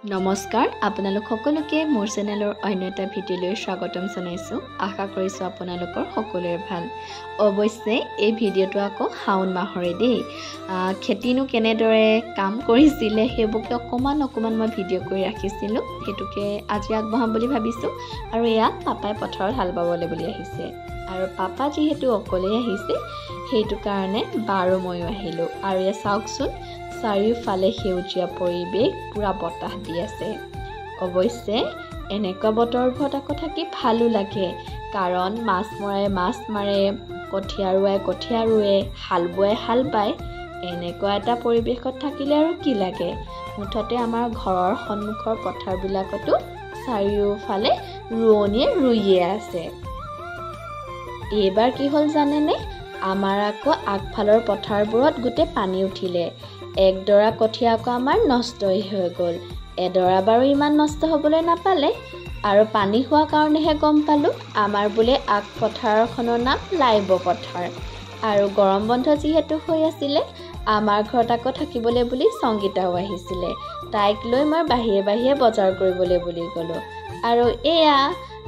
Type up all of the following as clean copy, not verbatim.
নমস্কাৰ আপোনালোক সকলোকে মোৰ চেনেলৰ অন্য এটা ভিডিঅ'লৈ স্বাগতম জনাইছোঁ। আশা কৰিছোঁ আপোনালোকৰ সকলোৰে ভাল। অৱশ্যে এই ভিডিঅ'টো আকৌ শাওণ মাহৰে দেই। খেতিনো কেনেদৰে কাম কৰিছিলে সেইবোৰকে অকণমান মই ভিডিঅ' কৰি ৰাখিছিলোঁ, সেইটোকে আজি আগবঢ়াম বুলি ভাবিছোঁ। আৰু এয়া পাপাই পথাৰত হাল বাবলৈ বুলি আহিছে, আৰু পাপা যিহেতু অকলে আহিছে সেইটো কাৰণে বাৰু ময়ো আহিলোঁ। আৰু এয়া চাওকচোন, চাৰিওফালে সেউজীয়া পৰিৱেশ, পুৰা বতাহ দি আছে। অৱশ্যে এনেকুৱা বতৰবোৰত আকৌ থাকি ভালো লাগে, কাৰণ মাছ মৰাই মাছ মাৰে, কঠীয়া ৰোৱাই কঠীয়া ৰোৱে, হাল বোৱাই হাল বায়। এনেকুৱা এটা পৰিৱেশত থাকিলে আৰু কি লাগে। মুঠতে আমাৰ ঘৰৰ সন্মুখৰ পথাৰবিলাকতো চাৰিওফালে ৰোৱনীয়ে ৰুইয়ে আছে। এইবাৰ কি হ'ল জানেনে, আমাৰ আকৌ আগফালৰ পথাৰবোৰত গোটেই পানী উঠিলে। একডৰা কঠীয়া আকৌ আমাৰ নষ্টই হৈ গ'ল। এডৰা বাৰু ইমান নষ্ট হ'বলৈ নাপালে, আৰু পানী হোৱা কাৰণেহে গম পালোঁ আমাৰ বোলে আগ পথাৰখনৰ নাম লাইব পথাৰ। আৰু গৰম বন্ধ যিহেতু হৈ আছিলে, আমাৰ ঘৰত আকৌ থাকিবলৈ বুলি সংগীতাও আহিছিলে। তাইক লৈ মই বাহিৰে বজাৰ কৰিবলৈ বুলি গ'লোঁ। আৰু এয়া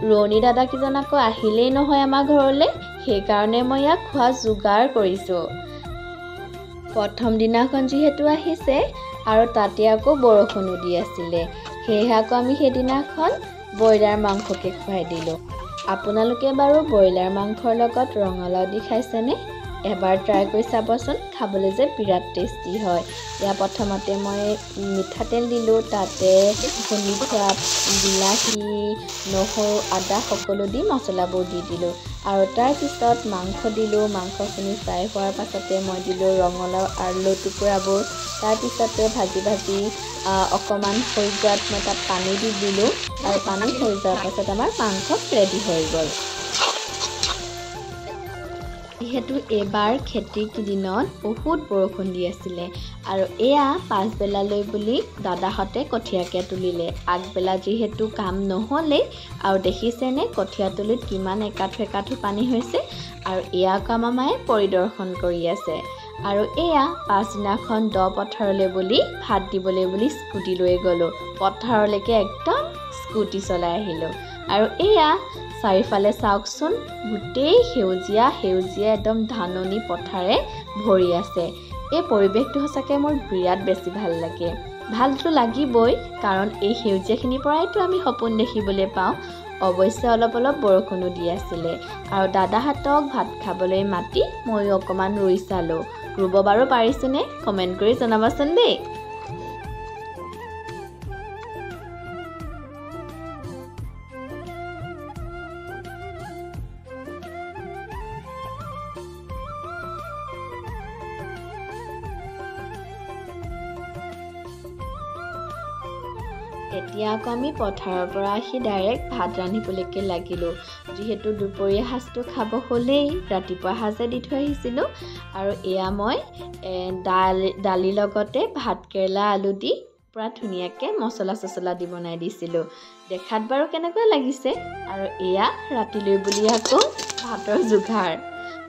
ৰোৱনী দাদাকেইজন আকৌ আহিলেই নহয় আমাৰ ঘৰলৈ, সেইকাৰণে মই ইয়াক খোৱা যোগাৰ কৰিছোঁ। প্ৰথম দিনাখন যিহেতু আহিছে, আৰু তাতে আকৌ বৰষুণো দি আছিলে, সেয়েহে আকৌ আমি সেইদিনাখন ব্ৰইলাৰ মাংসকে খুৱাই দিলোঁ। আপোনালোকে বাৰু ব্ৰইলাৰ মাংসৰ লগত ৰঙালাও দি খাইছেনে? এবাৰ ট্ৰাই কৰি চাবচোন, খাবলৈ যে বিৰাট টেষ্টি হয়। ইয়াৰ প্ৰথমতে মই মিঠাতেল দিলোঁ, তাতে খুন্দি থোৱা বিলাহী, নহৰু, আদা সকলো দি মছলাবোৰ দি দিলোঁ। আৰু তাৰপিছত মাংস দিলোঁ। মাংসখিনি ফ্ৰাই হোৱাৰ পাছতে মই দিলোঁ ৰঙালাও আলু টুকুৰাবোৰ। তাৰপিছতে ভাজি অকণমান হৈ যোৱাত মই তাত পানী দি দিলোঁ, আৰু পানী হৈ যোৱাৰ পাছত আমাৰ মাংস ৰেডি হৈ গ'ল। যিহেতু এইবাৰ খেতিৰ কেইদিনত বহুত বৰষুণ দি আছিলে, আৰু এয়া পাছবেলালৈ বুলি দাদাহঁতে কঠীয়াকে তুলিলে। আগবেলা যিহেতু কাম নহ'লেই, আৰু দেখিছেনে কঠীয়াতলিত কিমান একাঠু পানী হৈছে। আৰু এয়া কাম মামায়ে পৰিদৰ্শন কৰি আছে। আৰু এয়া পাছদিনাখন পথাৰলৈ বুলি ভাত দিবলৈ বুলি স্কুটি লৈ গ'লোঁ। পথাৰলৈকে একদম স্কুটি চলাই আহিলোঁ। আৰু এয়া চাৰিওফালে চাওকচোন, গোটেই সেউজীয়া একদম ধাননি পথাৰে ভৰি আছে। এই পৰিৱেশটো সঁচাকৈ মোৰ বিৰাট বেছি ভাল লাগে। ভালটো লাগিবই, কাৰণ এই সেউজীয়াখিনিৰ পৰাইতো আমি সপোন দেখিবলৈ পাওঁ। অৱশ্যে অলপ বৰষুণো দি আছিলে, আৰু দাদাহঁতক ভাত খাবলৈ মাতি ময়ো অকণমান ৰুই চালোঁ। ৰুব বাৰু পাৰিছোঁনে কমেণ্ট কৰি জনাবচোন দেই। এতিয়া আকৌ আমি পথাৰৰ পৰা আহি ডাইৰেক্ট ভাত ৰান্ধিবলৈকে লাগিলোঁ। যিহেতু দুপৰীয়া সাজটো খাব হ'লেই, ৰাতিপুৱা সাজে দি থৈ আহিছিলোঁ। আৰু এয়া মই দালিৰ লগতে ভাত কেৰেলা আলু দি পূৰা ধুনীয়াকৈ মছলা দি বনাই দিছিলোঁ। দেখাত বাৰু কেনেকুৱা লাগিছে। আৰু এয়া ৰাতিলৈ বুলি আকৌ ভাতৰ যোগাৰ।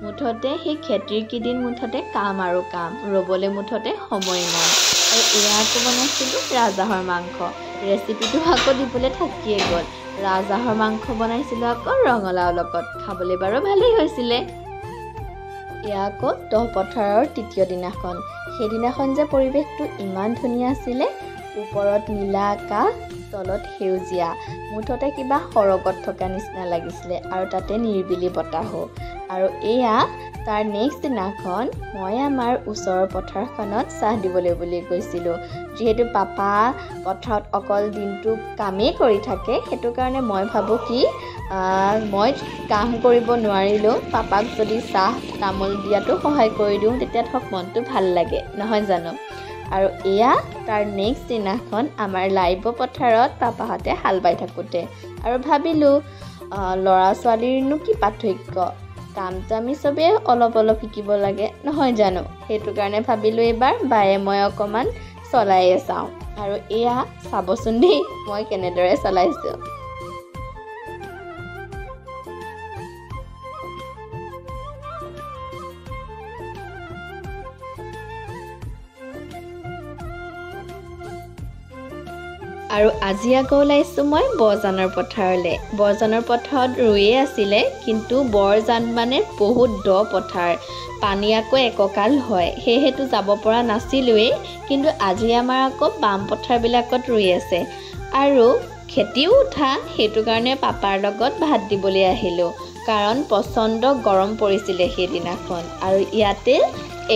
মুঠতে সেই খেতিৰ কেইদিন মুঠতে কাম আৰু কাম, ৰ'বলৈ মুঠতে সময় নাই। আৰু এয়া আকৌ বনাইছিলোঁ ৰাজহাঁহৰ মাংস। ৰেচিপিটো আকৌ দিবলৈ থাকিয়ে গ'ল। ৰাজহাঁহৰ মাংস বনাইছিলোঁ আকৌ ৰঙালাওৰ লগত, খাবলৈ বাৰু ভালেই হৈছিলে। এয়া আকৌ পথাৰৰ তৃতীয় দিনাখন। সেইদিনাখন যে পৰিৱেশটো ইমান ধুনীয়া আছিলে, ওপৰত নীলা আকাশ, তলত সেউজীয়া, মুঠতে কিবা সৰগত থকা নিচিনা লাগিছিলে, আৰু তাতে নিৰিবিলি বতাহো। আৰু এয়া তাৰ নেক্সট দিনাখন মই আমাৰ ওচৰৰ পথাৰখনত চাহ দিবলৈ বুলি গৈছিলোঁ। যিহেতু পাপা পথাৰত অকল দিনটো কামেই কৰি থাকে, সেইটো কাৰণে মই ভাবোঁ কি মই কাম কৰিব নোৱাৰিলেও পাপাক যদি চাহ তামোল দিয়াটো সহায় কৰি দিওঁ, তেতিয়া ধৰক মনটো ভাল লাগে, নহয় জানো। আৰু এয়া তাৰ নেক্সট দিনাখন আমাৰ লাইব পথাৰত পাপাহঁতে হাল বাই থাকোঁতে। আৰু ভাবিলোঁ ল'ৰা ছোৱালীৰনো কি পাৰ্থক্য, কামটো আমি চবেই অলপ শিকিব লাগে, নহয় জানো। সেইটো কাৰণে ভাবিলোঁ এইবাৰ বায়ে মই অকণমান চলাইয়ে চাওঁ। আৰু এয়া চাবচোন দেই মই কেনেদৰে চলাইছোঁ। আৰু আজি আকৌ ওলাইছোঁ মই বৰজানৰ পথাৰলৈ। বৰজানৰ পথাৰত ৰুয়ে আছিলে, কিন্তু বৰজান মানে বহুত দ পথাৰ, পানী আকৌ এককাল হয়, সেয়েহেতু যাব পৰা নাছিলোৱেই। কিন্তু আজি আমাৰ আকৌ বাম পথাৰবিলাকত ৰুই আছে আৰু খেতিও উঠা, সেইটো কাৰণে পাপাৰ লগত ভাত দিবলৈ আহিলোঁ। কাৰণ প্ৰচণ্ড গৰম পৰিছিলে সেইদিনাখন, আৰু ইয়াতে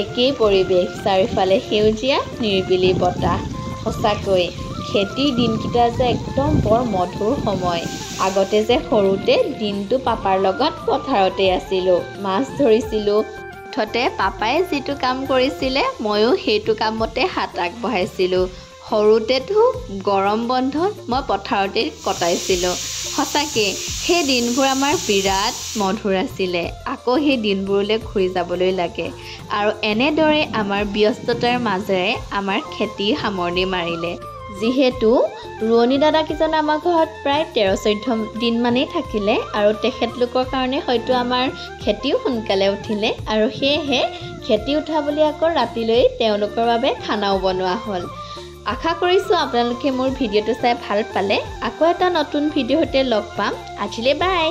একেই পৰিৱেশ, চাৰিওফালে সেউজীয়া নিৰিবিলি বতাহ। সঁচাকৈ খেতিৰ দিনকেইটা যে একদম বৰ মধুৰ সময়। আগতে যে সৰুতে দিনটো পাপাৰ লগত পথাৰতে আছিলোঁ, মাছ ধৰিছিলোঁ। মুঠতে পাপাই যিটো কাম কৰিছিলে ময়ো সেইটো কামতে হাত আগবঢ়াইছিলোঁ। সৰুতেতো গৰম বন্ধত মই পথাৰতে কটাইছিলোঁ। সঁচাকৈ সেই দিনবোৰ আমাৰ বিৰাট মধুৰ আছিলে। আকৌ সেই দিনবোৰলৈ ঘূৰি যাবলৈ লাগে। আৰু এনেদৰে আমাৰ ব্যস্ততাৰ মাজেৰে আমাৰ খেতি সামৰণি মাৰিলে। যিহেতু ৰোৱনী দাদাকেইজন আমাৰ ঘৰত প্ৰায় 13-14 দিনমানেই থাকিলে, আৰু তেখেতলোকৰ কাৰণে হয়তো আমাৰ খেতিও সোনকালে উঠিলে, আৰু সেয়েহে খেতি উঠা বুলি আকৌ ৰাতিলৈ তেওঁলোকৰ বাবে খানাও বনোৱা হ'ল। আশা কৰিছোঁ আপোনালোকে মোৰ ভিডিঅ'টো চাই ভাল পালে। আকৌ এটা নতুন ভিডিঅ'ৰ সৈতে লগ পাম। আজিলৈ বাই।